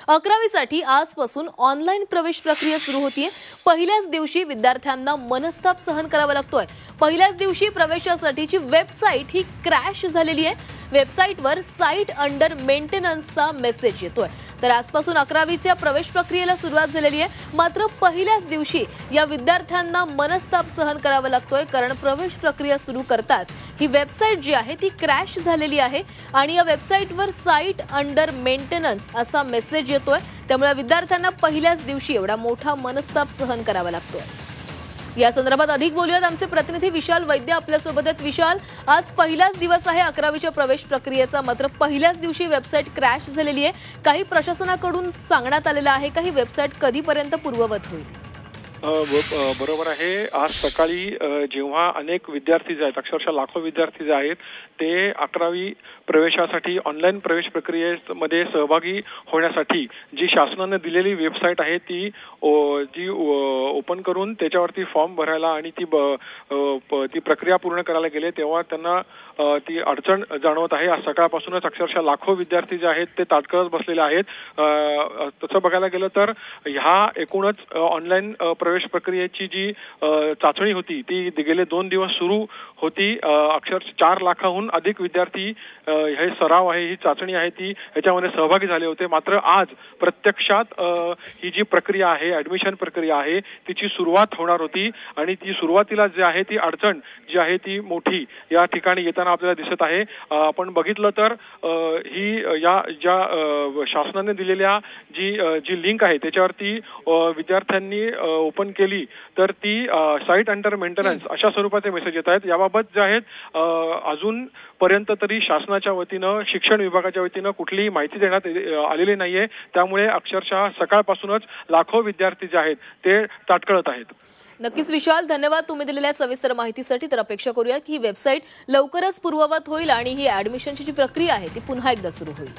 11वी साठी आजपासून ऑनलाईन प्रवेश प्रक्रिया सुरू होतीये। पहिल्याच दिवशी विद्यार्थ्यांना मनस्ताप सहन करावा लागतोय। पहिल्याच दिवशी प्रवेशासाठीची वेबसाईट ही क्रॅश झालेली आहे। वेबसाईटवर साइट अंडर मेंटेनन्सचा मेसेज येतोय। तर आजपासून 11वीच्या प्रवेश प्रक्रियेला सुरुवात झालेली आहे। मात्र पहिल्याच दिवशी या विद्यार्थ्यांना मनस्ताप सहन करावा लागतोय, कारण प्रवेश प्रक्रिया सुरू करताच ही वेबसाईट जी आहे ती क्रॅश झालेली आहे आणि या वेबसाईटवर साइट अंडर मेंटेनन्स असा मेसेज येतोय। त्यामुळे विद्यार्थ्यांना पहिल्याच दिवशी एवढा मोठा मनस्ताप सहन करावा लागतोय। या संदर्भात अधिक बोलूयात आमचे प्रतिनिधी विशाल वैद्य आपल्यासोबत आहेत। विशाल, आज पहिलाच दिवस आहे 11वीच्या प्रवेश प्रक्रियेचा, मात्र पहिल्याच दिवशी वेबसाईट क्रॅश झालेली आहे। काही प्रशासनाकडून सांगण्यात आलेलं आहे का ही वेबसाईट कधीपर्यंत पूर्ववत होईल? बरोबर आहे। आज सकाळी जेव्हा अनेक विद्यार्थी जे आहेत, अक्षरशः लाखो विद्यार्थी जे आहेत, ते 11वी प्रवेशासाठी ऑनलाईन प्रवेश प्रक्रियेमध्ये सहभागी होण्यासाठी जी शासनाने दिलेली वेबसाईट आहे ती ओपन करून त्याच्यावरती फॉर्म भरायला आणि ती प्रक्रिया पूर्ण करायला गेले, तेव्हा त्यांना ती अडचण जाणवत आहे। आज सकाळपासूनच अक्षरशः लाखो विद्यार्थी जे आहेत ते ताटकळत बसलेले आहेत। तसं बघायला गेलं तर ह्या एकूणच ऑनलाईन प्रवेश प्रक्रियेची जी चाचणी होती ती गेले 2 दिवस सुरू होती। अक्षरशः 4 लाखाहून अधिक विद्यार्थी हे सराव आहे, ही चाचणी आहे ती याच्यामध्ये सहभागी झाले होते। मात्र आज प्रत्यक्षात ही जी प्रक्रिया आहे, ऍडमिशन प्रक्रिया आहे, तिची सुरुवात होणार होती आणि ती सुरुवातीला जी आहे ती अडचण जी आहे ती मोठी या ठिकाणी येताना आपल्याला दिसत आहे। आपण बघितलं तर ही या ज्या शासनाने दिलेल्या जी लिंक आहे त्याच्यावरती विद्यार्थ्यांनी ओपन केली तर ती साइट अंडर मेंटेनन्स अशा स्वरूपाचे मेसेज येत आहेत। याबाबत जे आहेत अजून पर्यंत तरी शासनाच्या वतीनं, शिक्षण विभागाच्या वतीनं कुठलीही माहिती देण्यात आलेली नाहीये। त्यामुळे अक्षरशः सकाळपासूनच लाखो विद्यार्थी जे आहेत ते ताटकळत आहेत। नक्कीच विशाल, धन्यवाद तुम्ही दिलेल्या सविस्तर माहितीसाठी। तर अपेक्षा करूया की ही वेबसाईट लवकरच पूर्ववत होईल आणि ही ऍडमिशनची जी प्रक्रिया आहे ती पुन्हा एकदा सुरू होईल।